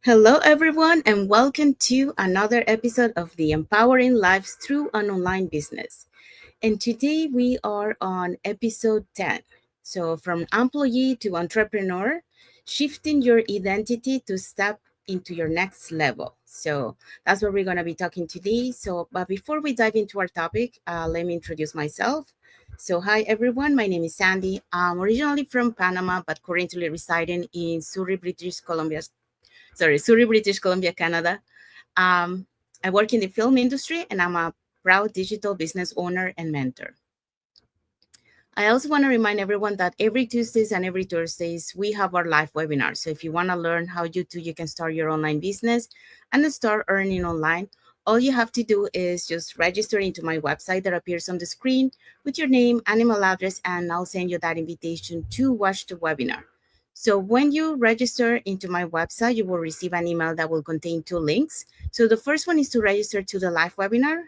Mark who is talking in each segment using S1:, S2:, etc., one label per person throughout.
S1: Hello, everyone, and welcome to another episode of the Empowering Lives Through an Online Business. And today we are on episode 10. So, from employee to entrepreneur, shifting your identity to step into your next level. So, that's what we're going to be talking today. But before we dive into our topic, let me introduce myself. So, hi everyone, my name is Sandy. I'm originally from Panama, but currently residing in Surrey, British Columbia, Canada. Um, I work in the film industry and I'm a proud digital business owner and mentor. I also want to remind everyone that every Tuesdays and every Thursdays, we have our live webinars. So if you want to learn how you can start your online business and start earning online, all you have to do is just register into my website that appears on the screen with your name and email address, and I'll send you that invitation to watch the webinar. So when you register into my website, you will receive an email that will contain two links. So the first one is to register to the live webinar.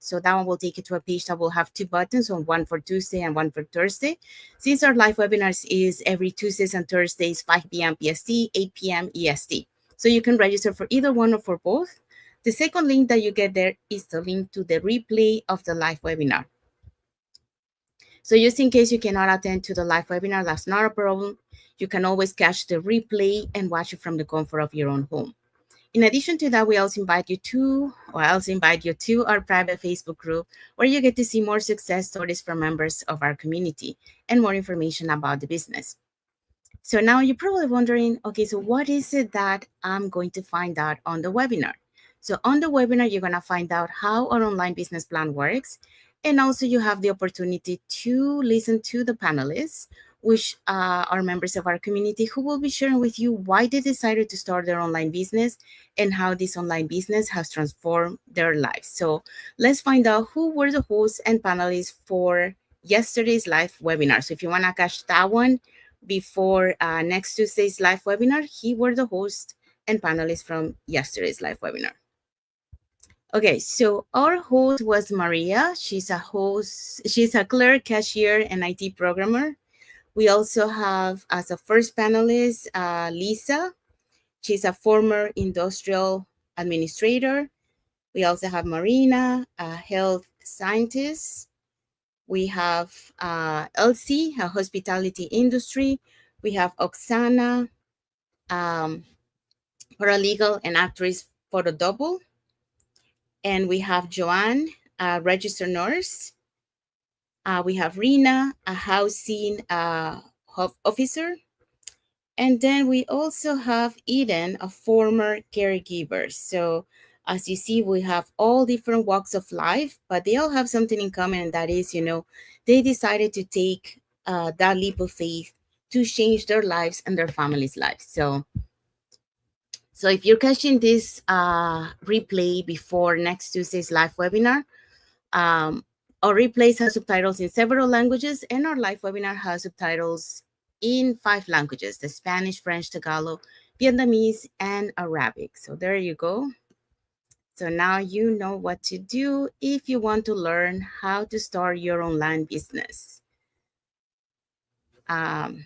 S1: So that one will take you to a page that will have two buttons, one for Tuesday and one for Thursday. Since our live webinars is every Tuesdays and Thursdays, 5 p.m. PST, 8 p.m. EST. So you can register for either one or for both. The second link that you get there is the link to the replay of the live webinar. So just in case you cannot attend to the live webinar, that's not a problem. You can always catch the replay and watch it from the comfort of your own home. In addition to that, I also invite you to our private Facebook group where you get to see more success stories from members of our community and more information about the business. So now you're probably wondering, okay, so what is it that I'm going to find out on the webinar? So on the webinar, you're going to find out how our online business plan works. And also you have the opportunity to listen to the panelists, which are members of our community who will be sharing with you why they decided to start their online business and how this online business has transformed their lives. So let's find out who were the hosts and panelists for yesterday's live webinar. So if you want to catch that one, before next Tuesday's live webinar, he were the host and panelists from yesterday's live webinar. Okay, so our host was Maria. She's a clerk, cashier, and IT programmer. We also have as a first panelist, Lisa. She's a former industrial administrator. We also have Marina, a health scientist. We have Elsie, a hospitality industry. We have Oksana, um, paralegal and actress for the double. And we have Joanne, a registered nurse. We have Rina, a housing officer. And then we also have Eden, a former caregiver. So as you see, we have all different walks of life, but they all have something in common, and that is, they decided to take that leap of faith to change their lives and their families' lives. So if you're catching this replay before next Tuesday's live webinar, um, our replays have subtitles in several languages, and our live webinar has subtitles in 5 languages: the Spanish, French, Tagalog, Vietnamese, and Arabic. So there you go. So now you know what to do if you want to learn how to start your online business. Um,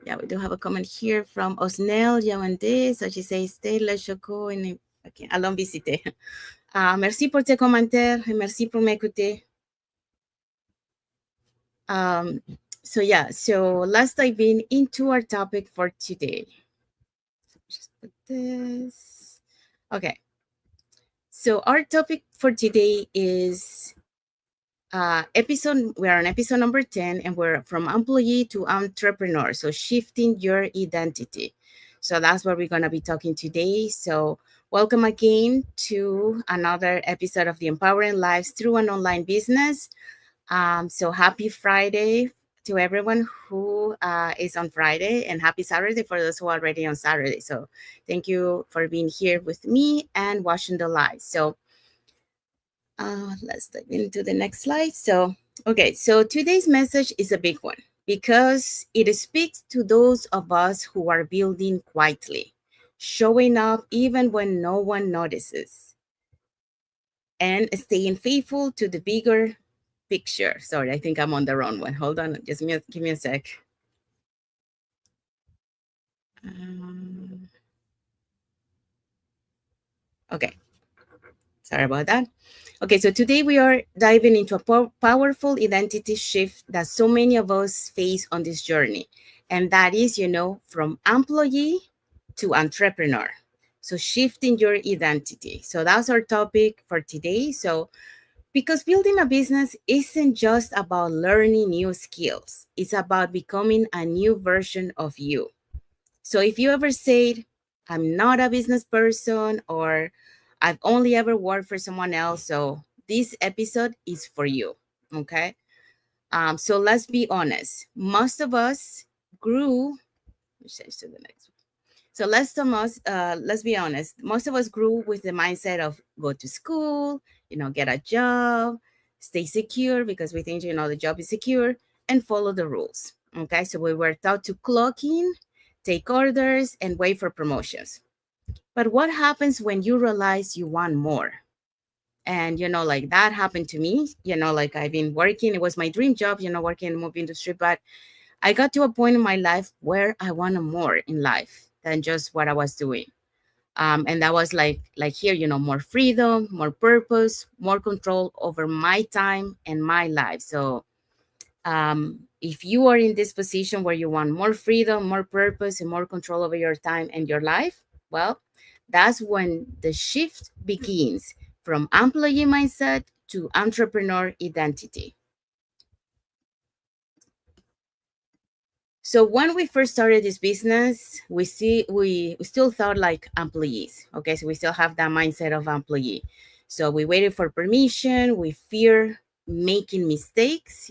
S1: yeah, we do have a comment here from Osnel Yawande. So she says, stay le choco in okay, allons visiter. Merci pour tes commentaires et merci pour m'écouter. So let's dive into our topic for today. Just put this. Okay. So our topic for today is we're on episode number 10, and we're from employee to entrepreneur. So shifting your identity. So that's what we're going to be talking today. So welcome again to another episode of the Empowering Lives Through an Online Business. So happy Friday to everyone who is on Friday, and happy Saturday for those who are already on Saturday. So thank you for being here with me and watching the live. So let's dive into the next slide. So today's message is a big one because it speaks to those of us who are building quietly, showing up even when no one notices, and staying faithful to the bigger picture. Sorry, I think I'm on the wrong one. Hold on, give me a sec. Okay, sorry about that. Okay, so today we are diving into a powerful identity shift that so many of us face on this journey. And that is, from employee to entrepreneur. So shifting your identity. So that's our topic for today. So because building a business isn't just about learning new skills, it's about becoming a new version of you. So if you ever said, I'm not a business person, or I've only ever worked for someone else, so this episode is for you. Okay. So let's be honest. Most of us grew, let's change to the next one. So let's be honest. Most of us grew with the mindset of go to school, get a job, stay secure because we think the job is secure, and follow the rules. Okay, so we were taught to clock in, take orders, and wait for promotions. But what happens when you realize you want more? And like that happened to me. Like I've been working. It was my dream job, working in the movie industry, but I got to a point in my life where I wanted more in life than just what I was doing. And that was like here, more freedom, more purpose, more control over my time and my life. So if you are in this position where you want more freedom, more purpose, and more control over your time and your life, well, that's when the shift begins from employee mindset to entrepreneur identity. So when we first started this business, we still thought like employees. Okay, so we still have that mindset of employee. So we waited for permission. We fear making mistakes.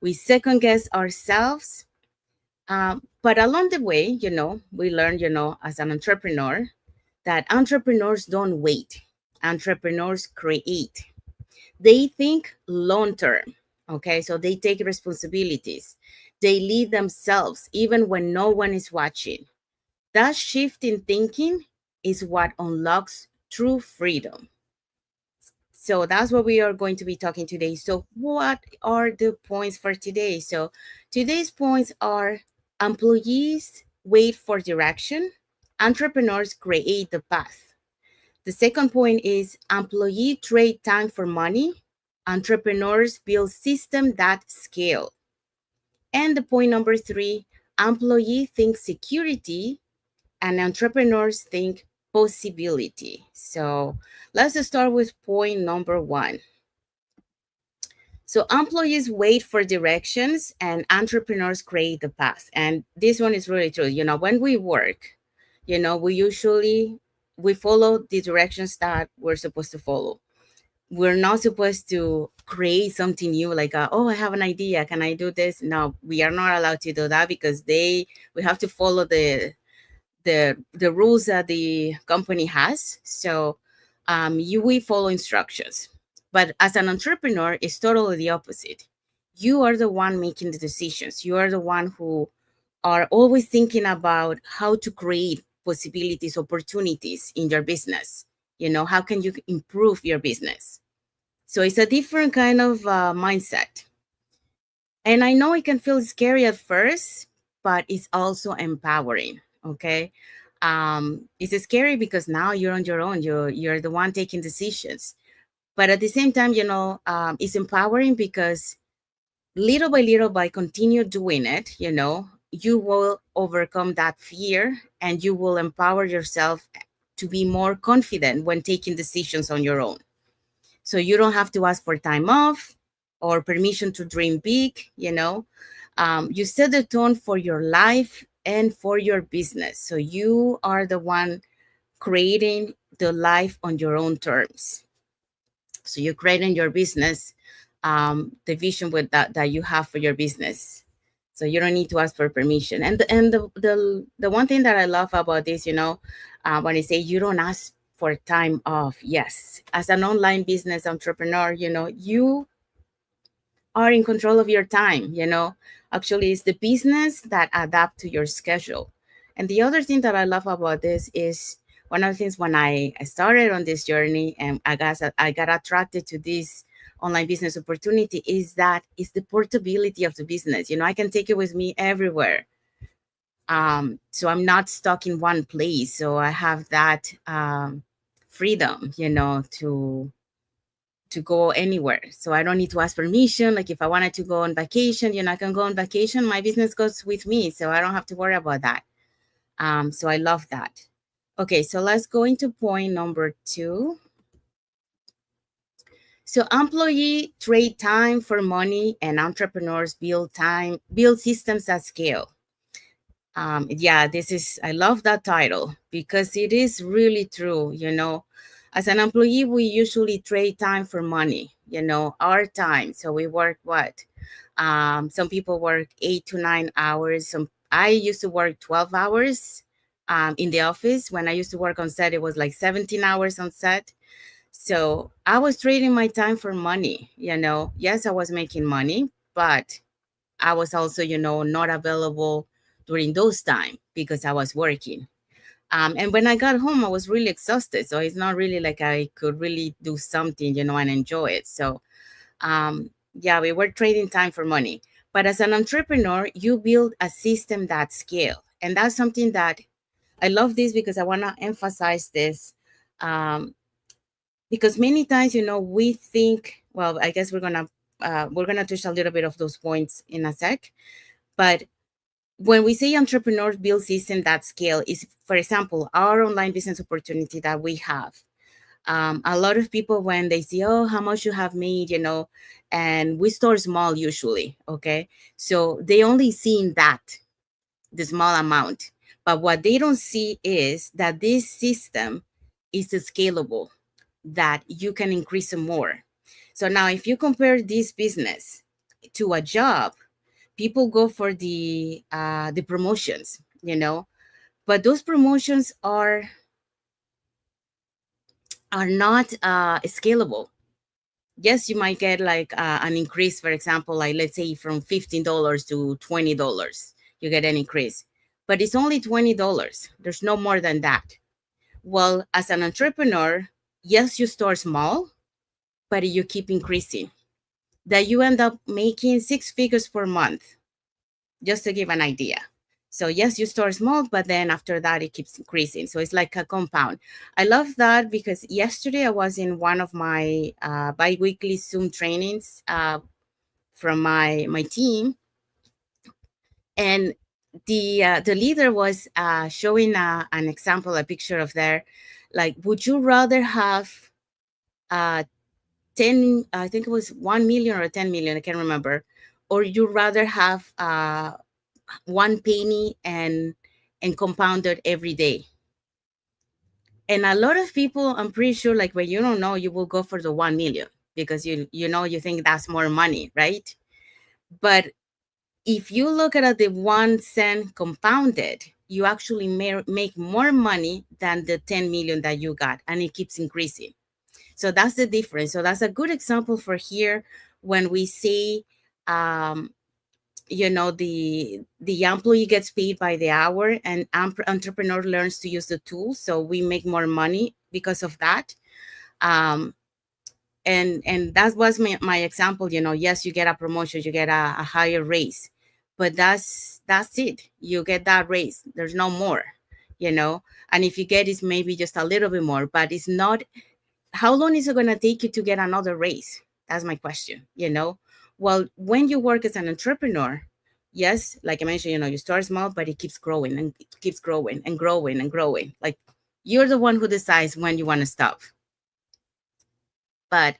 S1: We second guess ourselves. But along the way, we learned, as an entrepreneur, that entrepreneurs don't wait. Entrepreneurs create. They think long term. Okay, so they take responsibilities. They lead themselves even when no one is watching. That shift in thinking is what unlocks true freedom. So that's what we are going to be talking today. So what are the points for today? So today's points are: employees wait for direction, entrepreneurs create the path. The second point is employee trade time for money. Entrepreneurs build systems that scale. And the point number three, employee think security and entrepreneurs think possibility. So let's start with point number one. So employees wait for directions and entrepreneurs create the path. And this one is really true. When we work, we follow the directions that we're supposed to follow. We're not supposed to create something new like, oh, I have an idea. Can I do this? No, we are not allowed to do that because we have to follow the rules that the company has. So we follow instructions. But as an entrepreneur, it's totally the opposite. You are the one making the decisions. You are the one who are always thinking about how to create possibilities, opportunities in your business. How can you improve your business? So it's a different kind of mindset. And I know it can feel scary at first, but it's also empowering. Okay. It's scary because now you're on your own. You're the one taking decisions. But at the same time, it's empowering because little by little, by continue doing it, you will overcome that fear and you will empower yourself to be more confident when taking decisions on your own. So you don't have to ask for time off or permission to dream big. You set the tone for your life and for your business. So you are the one creating the life on your own terms. So you're creating your business, the vision with that you have for your business. So you don't need to ask for permission. And the one thing that I love about this, when I say you don't ask for time off, yes, as an online business entrepreneur, you are in control of your time. Actually, it's the business that adapt to your schedule. And the other thing that I love about this is one of the things when I started on this journey and I got attracted to this online business opportunity is that it's the portability of the business. I can take it with me everywhere. So I'm not stuck in one place. So I have that freedom, to go anywhere. So I don't need to ask permission. Like if I wanted to go on vacation, I can go on vacation. My business goes with me, so I don't have to worry about that. So I love that. Okay, so let's go into point number 2. So employee trade time for money, and entrepreneurs build systems at scale. Yeah, I love that title because it is really true. As an employee, we usually trade time for money, our time. So we work what? Some people work 8 to 9 hours. I used to work 12 hours in the office. When I used to work on set, it was like 17 hours on set. So I was trading my time for money. Yes, I was making money, but I was also, not available during those time because I was working. And when I got home, I was really exhausted. So it's not really like I could really do something, and enjoy it. So, yeah, we were trading time for money. But as an entrepreneur, you build a system that scale. And that's something that I love this because I want to emphasize this. Because many times, we think, well, I guess we're gonna touch a little bit of those points in a sec. But when we say entrepreneurs build system that scale is, for example, our online business opportunity that we have. A lot of people, when they see, oh, how much you have made, and we start small usually, okay? So they only seen that, the small amount. But what they don't see is that this system is scalable, that you can increase some more. So now if you compare this business to a job, people go for the promotions, but those promotions are not scalable. Yes, you might get like an increase, for example, like let's say from $15 to $20, you get an increase, but it's only $20. There's no more than that. Well, as an entrepreneur, yes, you start small, but you keep increasing, that you end up making 6 figures per month, just to give an idea. So yes, you start small, but then after that, it keeps increasing. So it's like a compound. I love that because yesterday I was in one of my bi-weekly Zoom trainings from my team, and the leader was showing an example, a picture of there, like, would you rather have uh, 10, I think it was 1 million or 10 million, I can't remember, or you rather have 1 penny and compounded every day? And a lot of people, I'm pretty sure, like when you don't know, you will go for the 1 million because you think that's more money, right? But if you look at the 1 cent compounded, you actually make more money than the 10 million that you got, and it keeps increasing. So that's the difference. So that's a good example for here when we say, the employee gets paid by the hour, and entrepreneur learns to use the tools, so we make more money because of that. And that was my example. Yes, you get a promotion, you get a higher raise, but that's it. You get that raise, there's no more. And if you get, it's maybe just a little bit more, but it's not. How long is it going to take you to get another raise? That's my question. Well, when you work as an entrepreneur, yes, like I mentioned, you start small, but it keeps growing and it keeps growing and growing and growing. Like, you're the one who decides when you want to stop. But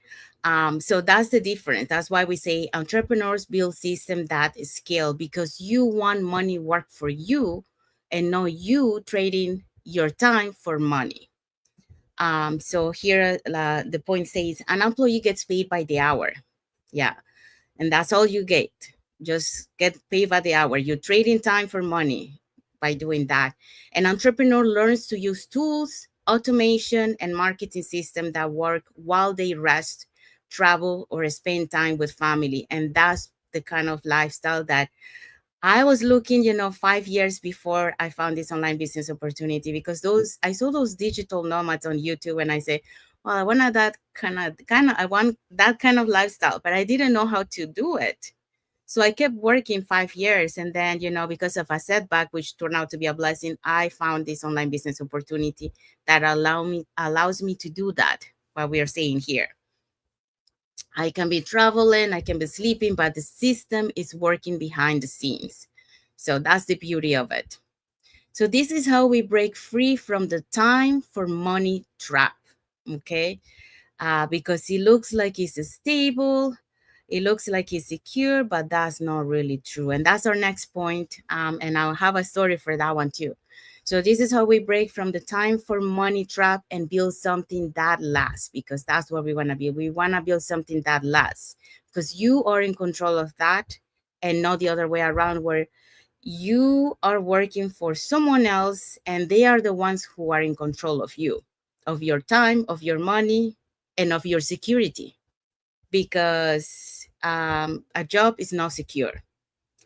S1: so that's the difference. That's why we say entrepreneurs build system that scale, because you want money work for you and not you trading your time for money. So here the point says an employee gets paid by the hour. Yeah. And that's all you get. Just get paid by the hour. You're trading time for money by doing that. An entrepreneur learns to use tools, automation, and marketing systems that work while they rest, travel, or spend time with family. And that's the kind of lifestyle that I was looking, 5 years before I found this online business opportunity, because I saw those digital nomads on YouTube, and I say, well, I want that I want that kind of lifestyle, but I didn't know how to do it. So I kept working 5 years. And then, because of a setback, which turned out to be a blessing, I found this online business opportunity that allows me to do that, what we are saying here. I can be traveling, I can be sleeping, but the system is working behind the scenes. So that's the beauty of it. So this is how we break free from the time for money trap. Okay. Because it looks like it's stable, it looks like it's secure, but that's not really true. And that's our next point. And I'll have a story for that one too. So this is how we break from the time for money trap and build something that lasts, because that's what we want to build. We want to build something that lasts, because you are in control of that, and not the other way around, where you are working for someone else and they are the ones who are in control of you, of your time, of your money, and of your security, because a job is not secure.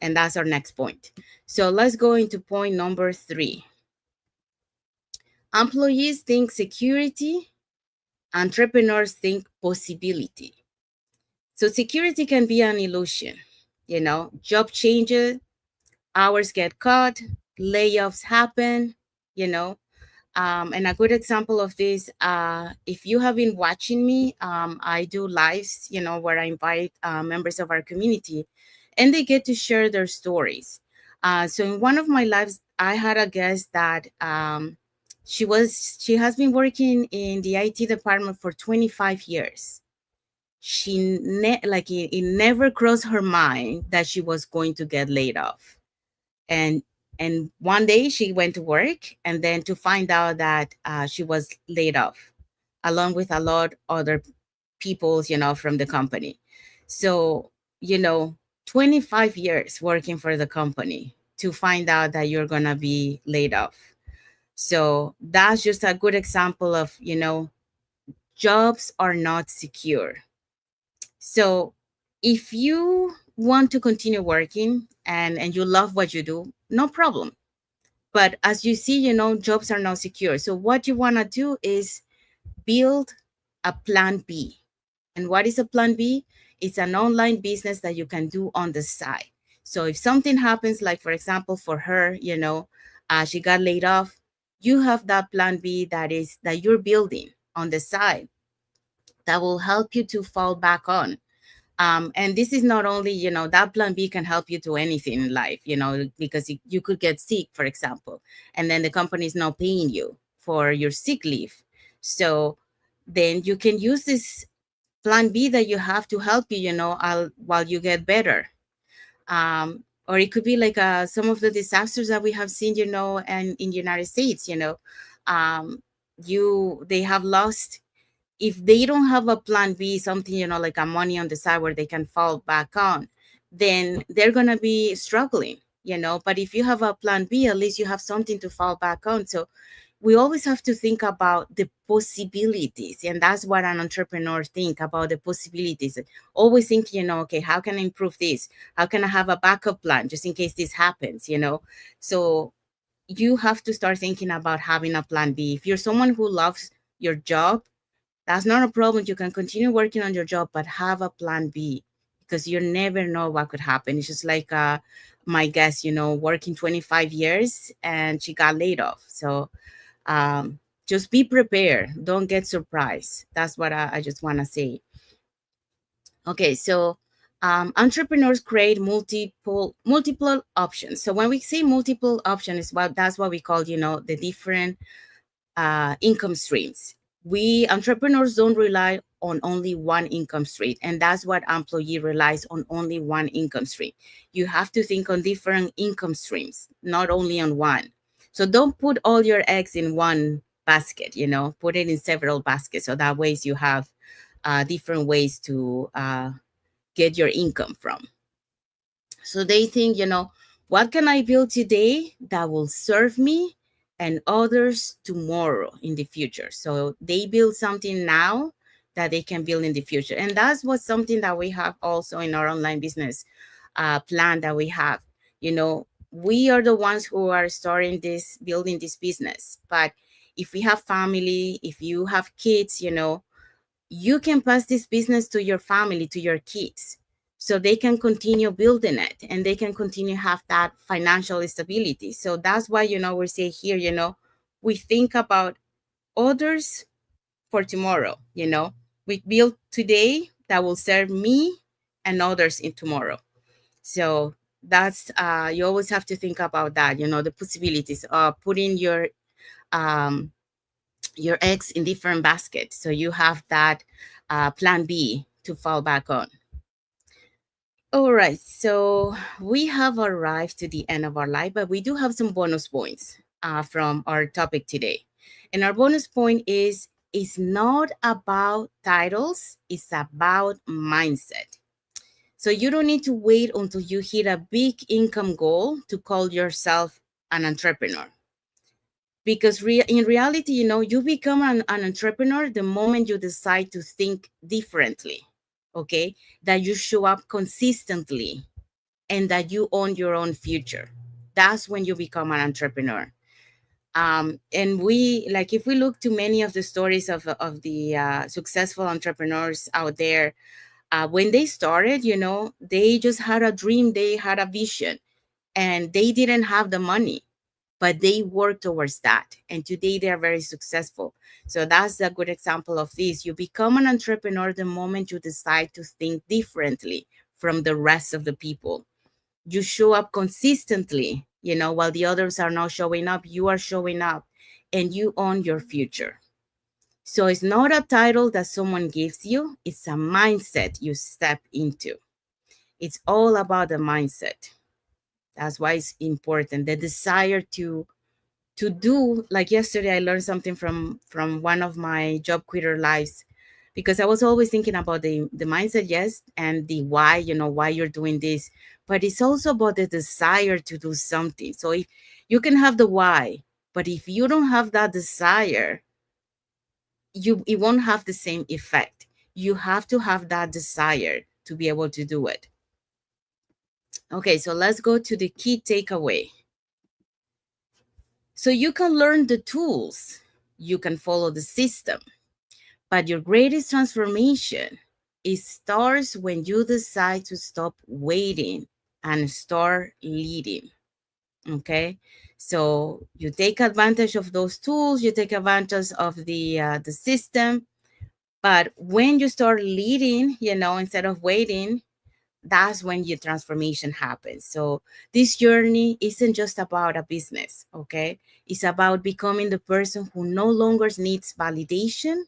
S1: And that's our next point. So let's go into point number 3. Employees think security, entrepreneurs think possibility. So security can be an illusion, job changes, hours get cut, layoffs happen, you know, and a good example of this, if you have been watching me, I do lives, where I invite members of our community, and they get to share their stories. So in one of my lives, I had a guest that she has been working in the IT department for 25 years. It never crossed her mind that she was going to get laid off. And one day she went to work, and then to find out that she was laid off, along with a lot other people, from the company. So, you know 25 years working for the company to find out that you're going to be laid off. So that's just a good example of, jobs are not secure. So if you want to continue working, and you love what you do, no problem. But as you see, jobs are not secure. So what you want to do is build a plan B. And what is a plan B? It's an online business that you can do on the side. So if something happens, like for example, for her, she got laid off, you have that plan B that you're building on the side that will help you to fall back on. And this is not only, that plan B can help you to anything in life, because you could get sick, for example, and then the company is not paying you for your sick leave. So then you can use this plan B that you have to help you, while you get better. Or it could be like some of the disasters that we have seen, and in the United States, um, they have lost. If they don't have a plan B, something, like a money on the side where they can fall back on, then they're going to be struggling, but if you have a plan B, at least you have something to fall back on. So we always have to think about the possibilities, and that's what an entrepreneur think about, the possibilities. Always think, okay, how can I improve this? How can I have a backup plan just in case this happens? So you have to start thinking about having a plan B. If you're someone who loves your job, that's not a problem. You can continue working on your job, but have a plan B, because you never know what could happen. It's just like my guest, working 25 years and she got laid off. So just be prepared. Don't get surprised. That's what I just want to say. Okay, so entrepreneurs create multiple options. So when we say multiple options, that's what we call, the different income streams. We entrepreneurs don't rely on only one income stream, and that's what employee relies on, only one income stream. You have to think on different income streams, not only on one. So don't put all your eggs in one basket, put it in several baskets, so that ways you have different ways to get your income from. So they think, what can I build today that will serve me and others tomorrow in the future? So they build something now that they can build in the future. And that's what something that we have also in our online business plan that we have. We are the ones who are starting this, building this business. But if we have family, if you have kids, you can pass this business to your family, to your kids. so they can continue building it and they can continue have that financial stability. So that's why, we say here, we think about others for tomorrow. We build today that will serve me and others in tomorrow. So that's you always have to think about that, the possibilities of putting um, your eggs in different baskets, so you have that plan B to fall back on. All right, so we have arrived to the end of our life, but we do have some bonus points from our topic today. And our bonus point is, it's not about titles, it's about mindset. So you don't need to wait until you hit a big income goal to call yourself an entrepreneur. Because in reality, you become an entrepreneur the moment you decide to think differently, okay? That you show up consistently and that you own your own future. That's when you become an entrepreneur. And if we look to many of the stories of the successful entrepreneurs out there, when they started, they just had a dream, they had a vision, and they didn't have the money, but they worked towards that. And today they are very successful. So that's a good example of this. You become an entrepreneur the moment you decide to think differently from the rest of the people. You show up consistently, while the others are not showing up, you are showing up and you own your future. So it's not a title that someone gives you, it's a mindset you step into. It's all about the mindset. That's why it's important. The desire to do, like yesterday I learned something from one of my job quitter lives, because I was always thinking about the mindset, yes, and the why, why you're doing this, but it's also about the desire to do something. So if you can have the why, but if you don't have that desire, it won't have the same effect. You have to have that desire to be able to do it. Okay, so let's go to the key takeaway. So you can learn the tools, you can follow the system, but your greatest transformation, it starts when you decide to stop waiting and start leading. Okay, so you take advantage of those tools, you take advantage of the system, but when you start leading, instead of waiting, that's when your transformation happens. So this journey isn't just about a business, okay? It's about becoming the person who no longer needs validation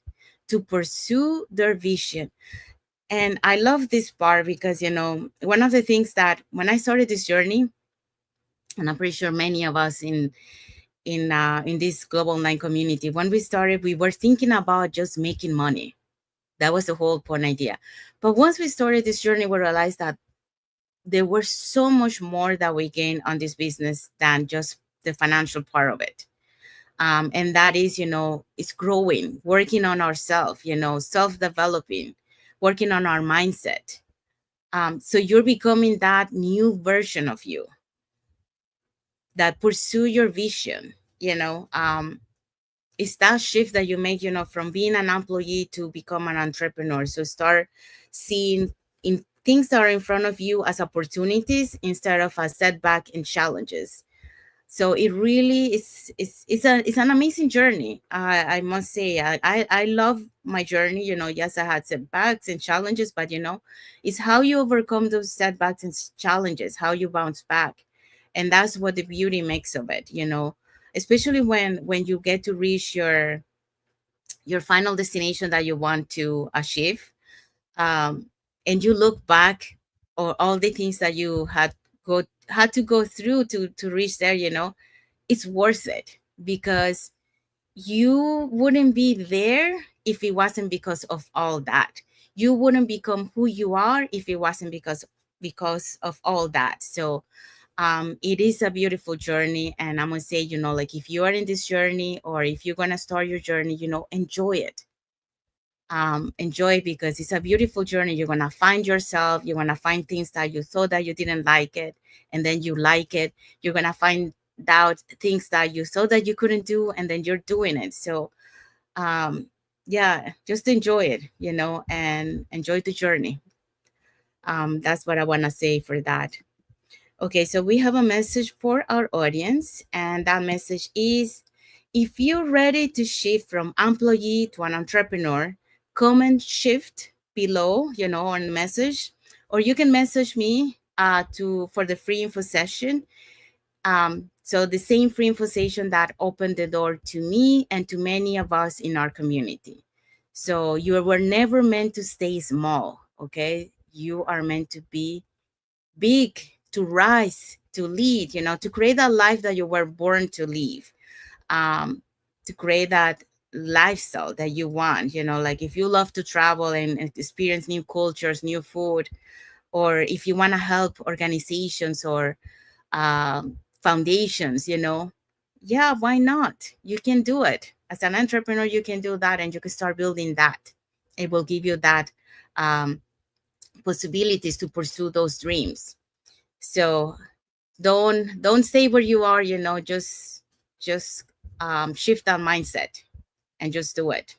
S1: to pursue their vision. And I love this part because, one of the things that when I started this journey, and I'm pretty sure many of us in this Global 9 community, when we started, we were thinking about just making money. That was the whole point idea. But once we started this journey, we realized that there was so much more that we gain on this business than just the financial part of it. And that is, it's growing, working on ourselves, self-developing, working on our mindset. So you're becoming that new version of you that pursue your vision, it's that shift that you make, from being an employee to become an entrepreneur. So start seeing in things that are in front of you as opportunities instead of as setback and challenges. So it really is it's an amazing journey. I must say, I love my journey. Yes, I had setbacks and challenges, but it's how you overcome those setbacks and challenges, how you bounce back, and that's what the beauty makes of it. Especially when you get to reach your final destination that you want to achieve, um, and you look back or all the things that you had to go through to reach there, it's worth it, because you wouldn't be there if it wasn't because of all that. You wouldn't become who you are if it wasn't because of all that. So it is a beautiful journey, and I'm gonna say, like, if you are in this journey or if you're gonna start your journey, enjoy it. Enjoy it, because it's a beautiful journey. You're gonna find yourself, you're gonna find things that you thought that you didn't like it, and then you like it. You're gonna find out things that you thought that you couldn't do, and then you're doing it. So yeah, just enjoy it, and enjoy the journey. That's what I want to say for that. Okay, so we have a message for our audience, and that message is, if you're ready to shift from employee to an entrepreneur, comment shift below, on the message, or you can message me to for the free info session. So the same free info session that opened the door to me and to many of us in our community. So you were never meant to stay small, okay? You are meant to be big, to rise, to lead, to create that life that you were born to live, um, to create that lifestyle that you want. Like if you love to travel and experience new cultures, new food, or if you want to help organizations or foundations, yeah, why not? You can do it. As an entrepreneur, you can do that and you can start building that. It will give you that um, possibilities to pursue those dreams. So don't stay where you are, just shift that mindset and just do it.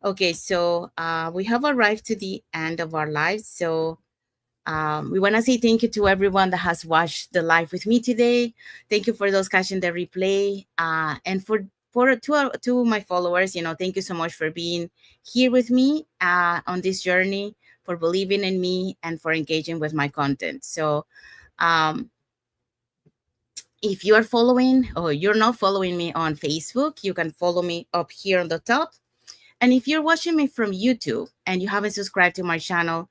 S1: Okay, so we have arrived to the end of our lives. So we want to say thank you to everyone that has watched the live with me today. Thank you for those catching the replay, and to my followers. Thank you so much for being here with me on this journey, for believing in me, and for engaging with my content. So um, if you are following or you're not following me on Facebook, you can follow me up here on the top. And if you're watching me from YouTube and you haven't subscribed to my channel,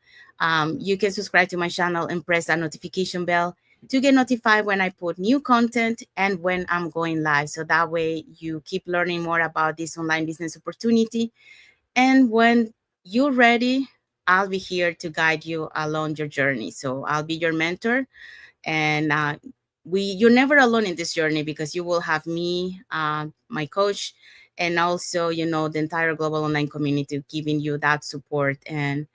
S1: you can subscribe to my channel and press that notification bell to get notified when I put new content and when I'm going live. So that way you keep learning more about this online business opportunity. And when you're ready, I'll be here to guide you along your journey. So I'll be your mentor, and you're never alone in this journey, because you will have me, my coach, and also the entire global online community giving you that support and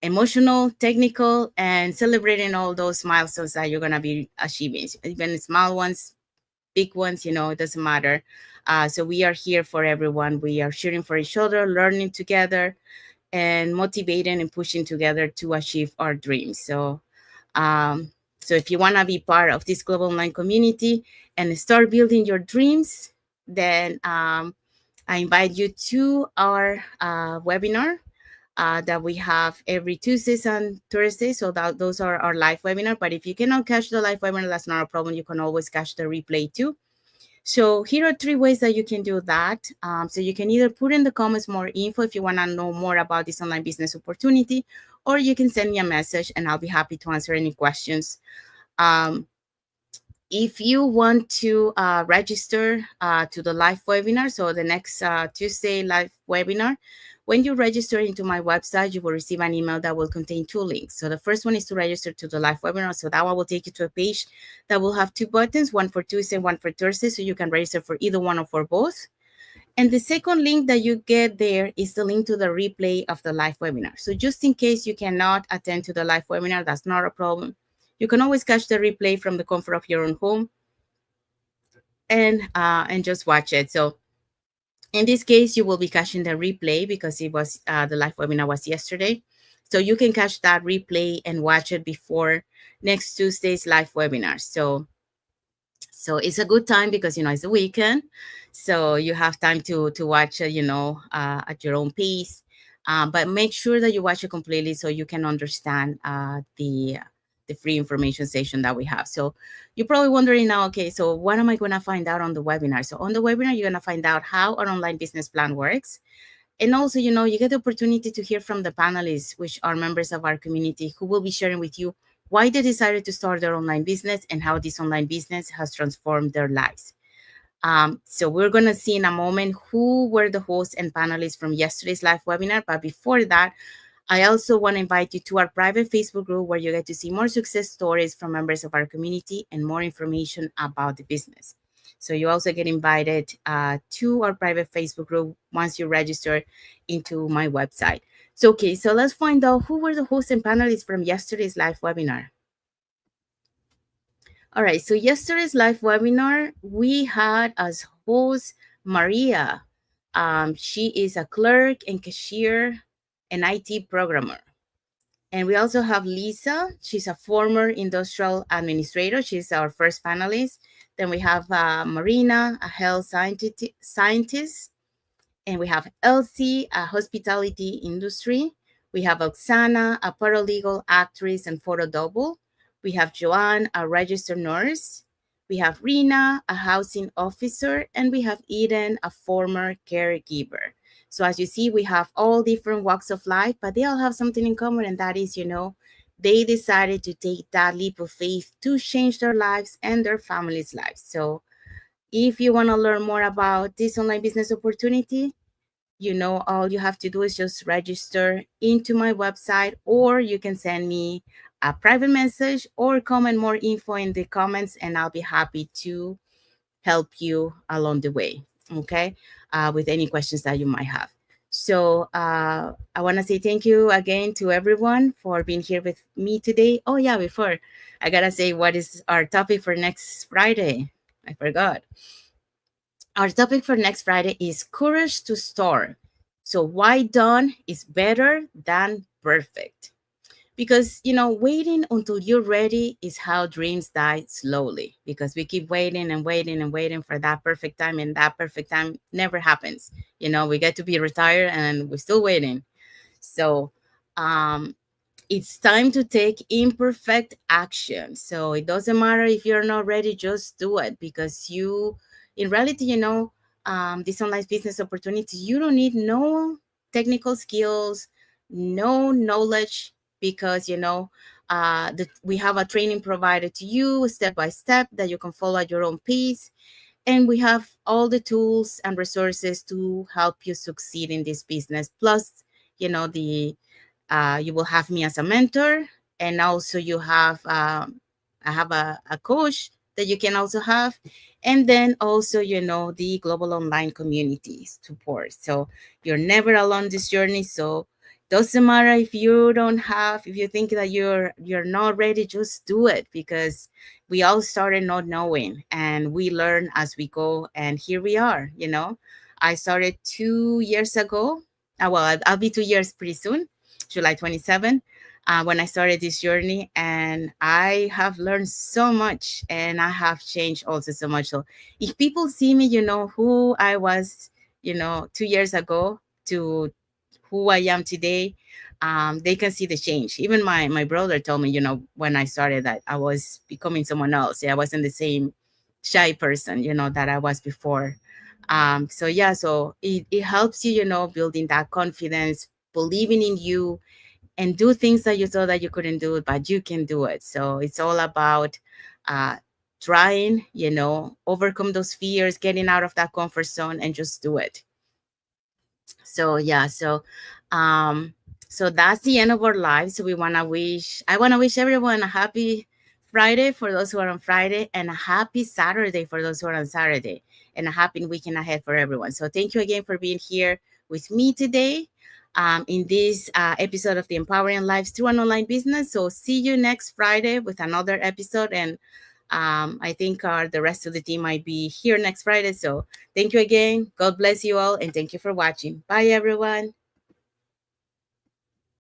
S1: emotional, technical, and celebrating all those milestones that you're going to be achieving, even small ones, big ones, it doesn't matter. So we are here for everyone. We are cheering for each other, learning together, and motivating and pushing together to achieve our dreams. Um, so if you want to be part of this global online community and start building your dreams, then I invite you to our webinar that we have every Tuesdays and Thursdays. So those are our live webinar. But if you cannot catch the live webinar, that's not a problem. You can always catch the replay too. So here are 3 ways that you can do that. So you can either put in the comments more info if you want to know more about this online business opportunity, or you can send me a message and I'll be happy to answer any questions. Um, if you want to register to the live webinar, so the next Tuesday live webinar, when you register into my website, you will receive an email that will contain 2 links. So the first one is to register to the live webinar. So that one will take you to a page that will have 2 buttons, one for Tuesday, one for Thursday. So you can register for either one or for both. And the second link that you get there is the link to the replay of the live webinar. So just in case you cannot attend to the live webinar, that's not a problem. You can always catch the replay from the comfort of your own home and just watch it. So in this case, you will be catching the replay because it was the live webinar was yesterday. So you can catch that replay and watch it before next Tuesday's live webinar. So it's a good time because it's a weekend, so you have time to watch it, at your own pace. But make sure that you watch it completely so you can understand the free information session that we have. So you're probably wondering now, okay, so what am I going to find out on the webinar? So on the webinar, you're going to find out how an online business plan works. And also, you get the opportunity to hear from the panelists, which are members of our community, who will be sharing with you why they decided to start their online business and how this online business has transformed their lives. So we're going to see in a moment who were the hosts and panelists from yesterday's live webinar. But before that, I also want to invite you to our private Facebook group, where you get to see more success stories from members of our community and more information about the business. So you also get invited to our private Facebook group once you register into my website. So, okay, so let's find out who were the hosts and panelists from yesterday's live webinar. All right, so yesterday's live webinar, we had as host Maria. She is a clerk and cashier and IT programmer. And we also have Lisa. She's a former industrial administrator. She's our first panelist. Then we have Marina, a health scientist. And we have Elsie, a hospitality industry. We have Oksana, a paralegal actress and photo double. We have Joanne, a registered nurse. We have Rena, a housing officer. And we have Eden, a former caregiver. So as you see, we have all different walks of life, but they all have something in common, and that is, they decided to take that leap of faith to change their lives and their families' lives. So if you want to learn more about this online business opportunity, all you have to do is just register into my website, or you can send me a private message or comment more info in the comments, and I'll be happy to help you along the way, okay, with any questions that you might have. So I want to say thank you again to everyone for being here with me today. Oh, yeah, before I got to say what is our topic for next Friday. I forgot. Our topic for next Friday is courage to start. So, why done is better than perfect? Because, waiting until you're ready is how dreams die slowly, because we keep waiting and waiting and waiting for that perfect time, and that perfect time never happens. We get to be retired and we're still waiting. So, um, it's time to take imperfect action. So it doesn't matter if you're not ready, just do it, because in reality, this online business opportunity, you don't need no technical skills, no knowledge, because, we have a training provided to you step by step that you can follow at your own pace. And we have all the tools and resources to help you succeed in this business. Plus, the you will have me as a mentor, and also I have a coach that you can also have, and then also the global online community support. So you're never alone this journey. So doesn't matter if you think that you're not ready, just do it, because we all started not knowing, and we learn as we go, and here we are. I started 2 years ago. Well, I'll be 2 years pretty soon, July 27, when I started this journey. And I have learned so much, and I have changed also so much. So if people see me, who I was, 2 years ago to who I am today, they can see the change. Even my brother told me, when I started, that I was becoming someone else. Yeah, I wasn't the same shy person, that I was before. So yeah, so it helps you, building that confidence, believing in you, and do things that you thought that you couldn't do, but you can do it. So it's all about uh, trying, overcome those fears, getting out of that comfort zone, and just do it. So yeah, so that's the end of our life. So I want to wish everyone a happy Friday for those who are on Friday, and a happy Saturday for those who are on Saturday, and a happy weekend ahead for everyone. So thank you again for being here with me today, in this episode of the Empowering Lives Through an Online Business. So see you next Friday with another episode, and I think the rest of the team might be here next Friday. So thank you again. God bless you all, and thank you for watching. Bye, everyone.